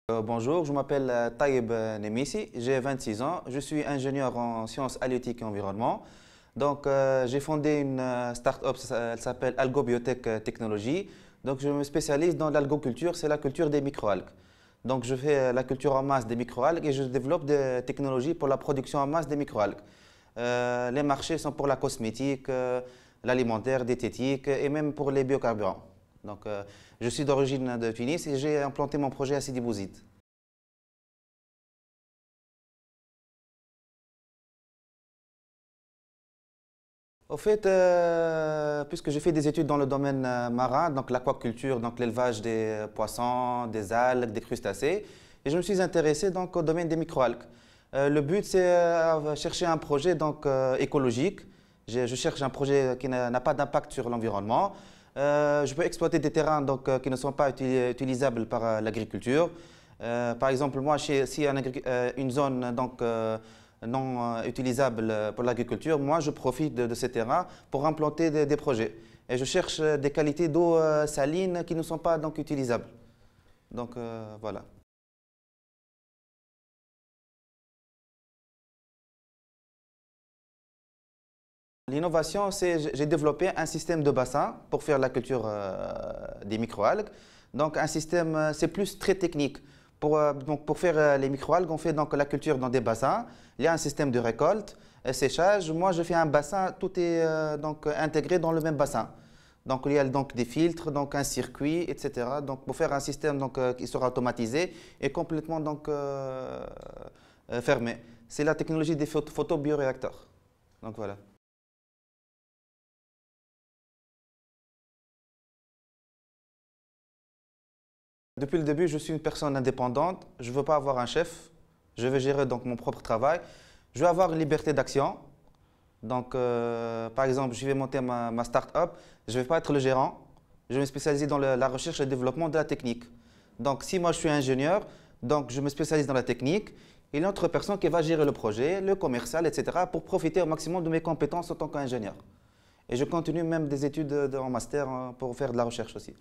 Bonjour, je m'appelle Taïb Nemissi, j'ai 26 ans, je suis ingénieur en sciences halieutiques et environnement. J'ai fondé une start-up, elle s'appelle AlgoBiotech Technologies. Donc, je me spécialise dans l'algoculture, c'est la culture des microalgues. Donc, je fais la culture en masse des microalgues et je développe des technologies pour la production en masse des microalgues. Les marchés sont pour la cosmétique, l'alimentaire, diététique et même pour les biocarburants. Je suis d'origine de Tunis et j'ai implanté mon projet à Sidi Bouzid. Au fait, puisque j'ai fait des études dans le domaine marin, donc l'aquaculture, donc l'élevage des poissons, des algues, des crustacés, et je me suis intéressé donc au domaine des microalgues. Le but, c'est chercher un projet écologique. Je cherche un projet qui n'a pas d'impact sur l'environnement. Je peux exploiter des terrains qui ne sont pas utilisables par l'agriculture. Par exemple, moi, s'il y a une zone non utilisable pour l'agriculture, moi, je profite de ces terrains pour implanter des projets. Et je cherche des qualités d'eau saline qui ne sont pas utilisables. Voilà. L'innovation, c'est j'ai développé un système de bassin pour faire la culture des microalgues. Donc un système, c'est plus très technique. Pour faire les microalgues, on fait donc la culture dans des bassins. Il y a un système de récolte, séchage. Moi, je fais un bassin, tout est intégré dans le même bassin. Donc il y a donc des filtres, donc un circuit, etc. Donc pour faire un système qui sera automatisé et complètement fermé. C'est la technologie des photobioréacteurs. Donc voilà. Depuis le début, je suis une personne indépendante. Je ne veux pas avoir un chef. Je veux gérer donc mon propre travail. Je veux avoir une liberté d'action. Par exemple, je vais monter ma start-up. Je ne vais pas être le gérant. Je vais me spécialiser dans la recherche et le développement de la technique. Donc, si moi je suis ingénieur, donc je me spécialise dans la technique. Et une autre personne qui va gérer le projet, le commercial, etc., pour profiter au maximum de mes compétences en tant qu'ingénieur. Et je continue même des études en master pour faire de la recherche aussi.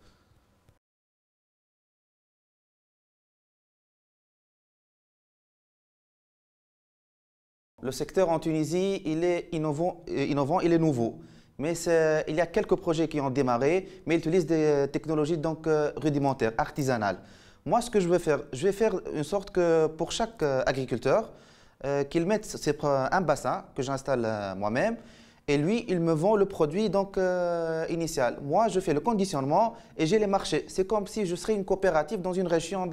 Le secteur en Tunisie, il est innovant, il est nouveau. Mais il y a quelques projets qui ont démarré, mais ils utilisent des technologies rudimentaires, artisanales. Moi, ce que je vais faire une sorte que pour chaque agriculteur, qu'il mette un bassin que j'installe moi-même, et lui, il me vend le produit initial. Moi, je fais le conditionnement et j'ai les marchés. C'est comme si je serais une coopérative dans une région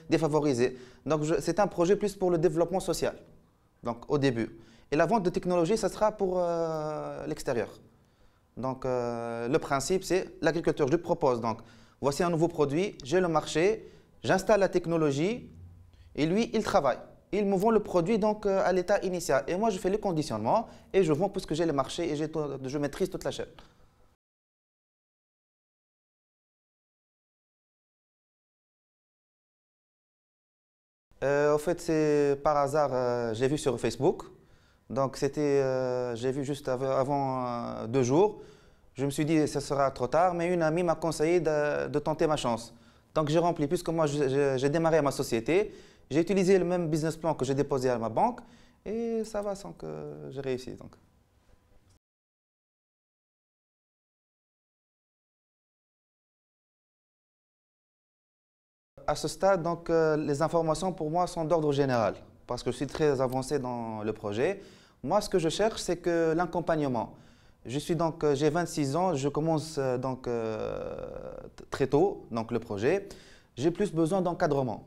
défavorisée. C'est un projet plus pour le développement social au début. Et la vente de technologie, ça sera pour l'extérieur. Le principe, c'est l'agriculteur. Je lui propose, voici un nouveau produit, j'ai le marché, j'installe la technologie et lui, il travaille. Il me vend le produit à l'état initial. Et moi, je fais le conditionnement et je vends puisque j'ai le marché et je maîtrise toute la chaîne. Au fait, c'est par hasard, j'ai vu sur Facebook. J'ai vu juste avant 2 jours. Je me suis dit, ce sera trop tard, mais une amie m'a conseillé de tenter ma chance. Donc j'ai rempli, puisque moi j'ai démarré ma société, j'ai utilisé le même business plan que j'ai déposé à ma banque et ça va sans que j'ai réussi. À ce stade, les informations pour moi sont d'ordre général parce que je suis très avancé dans le projet. Moi, ce que je cherche, c'est que l'accompagnement. J'ai 26 ans, je commence très tôt le projet. J'ai plus besoin d'encadrement.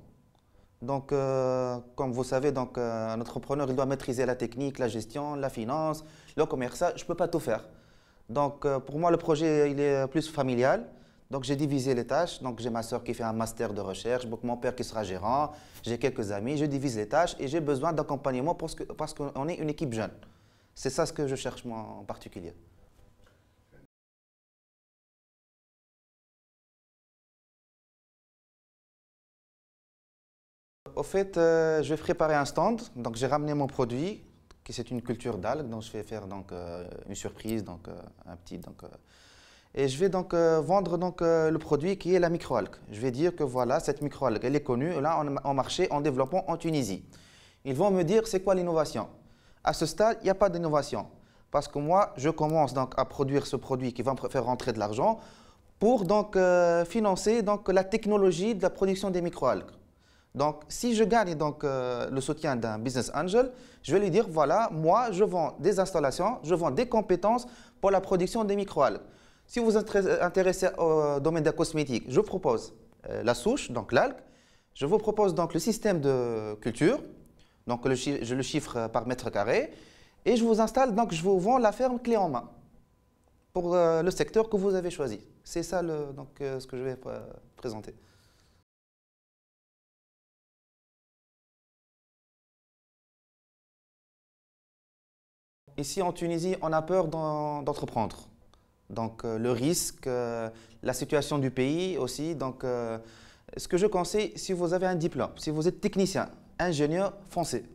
Comme vous savez, un entrepreneur, il doit maîtriser la technique, la gestion, la finance, le commerce. Je ne peux pas tout faire. Pour moi, le projet, il est plus familial. J'ai divisé les tâches. J'ai ma soeur qui fait un master de recherche, mon père qui sera gérant, j'ai quelques amis. Je divise les tâches et j'ai besoin d'accompagnement parce qu'on est une équipe jeune. C'est ça ce que je cherche moi en particulier. Au fait, je vais préparer un stand. J'ai ramené mon produit, qui c'est une culture d'algues. Je vais faire une surprise, un petit. Et je vais donc vendre le produit qui est la microalgue. Je vais dire que voilà, cette microalgue, elle est connue là en marché, en développement en Tunisie. Ils vont me dire c'est quoi l'innovation. À ce stade, il n'y a pas d'innovation. Parce que moi, je commence donc à produire ce produit qui va me faire rentrer de l'argent pour donc financer donc la technologie de la production des microalgues. Donc, si je gagne donc le soutien d'un business angel, je vais lui dire voilà, moi, je vends des installations, je vends des compétences pour la production des microalgues. Si vous êtes intéressé au domaine de la cosmétique, je propose la souche, donc l'algue. Je vous propose donc le système de culture, donc je le chiffre par mètre carré, et je vous installe, donc je vous vends la ferme clé en main pour le secteur que vous avez choisi. C'est ça ce que je vais présenter. Ici en Tunisie, on a peur d'entreprendre. Donc le risque, la situation du pays aussi. Donc ce que je conseille, si vous avez un diplôme, si vous êtes technicien, ingénieur, foncez.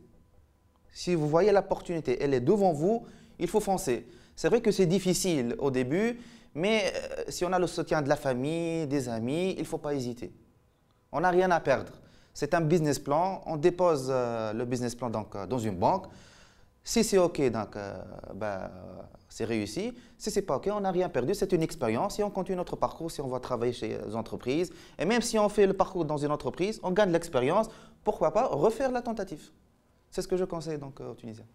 Si vous voyez l'opportunité, elle est devant vous, il faut foncer. C'est vrai que c'est difficile au début, mais si on a le soutien de la famille, des amis, il ne faut pas hésiter. On n'a rien à perdre. C'est un business plan, on dépose le business plan donc, dans une banque. Si c'est OK, donc c'est réussi. Si ce n'est pas OK, on n'a rien perdu. C'est une expérience et on continue notre parcours si on va travailler chez les entreprises. Et même si on fait le parcours dans une entreprise, on gagne l'expérience. Pourquoi pas refaire la tentative? C'est ce que je conseille donc aux Tunisiens.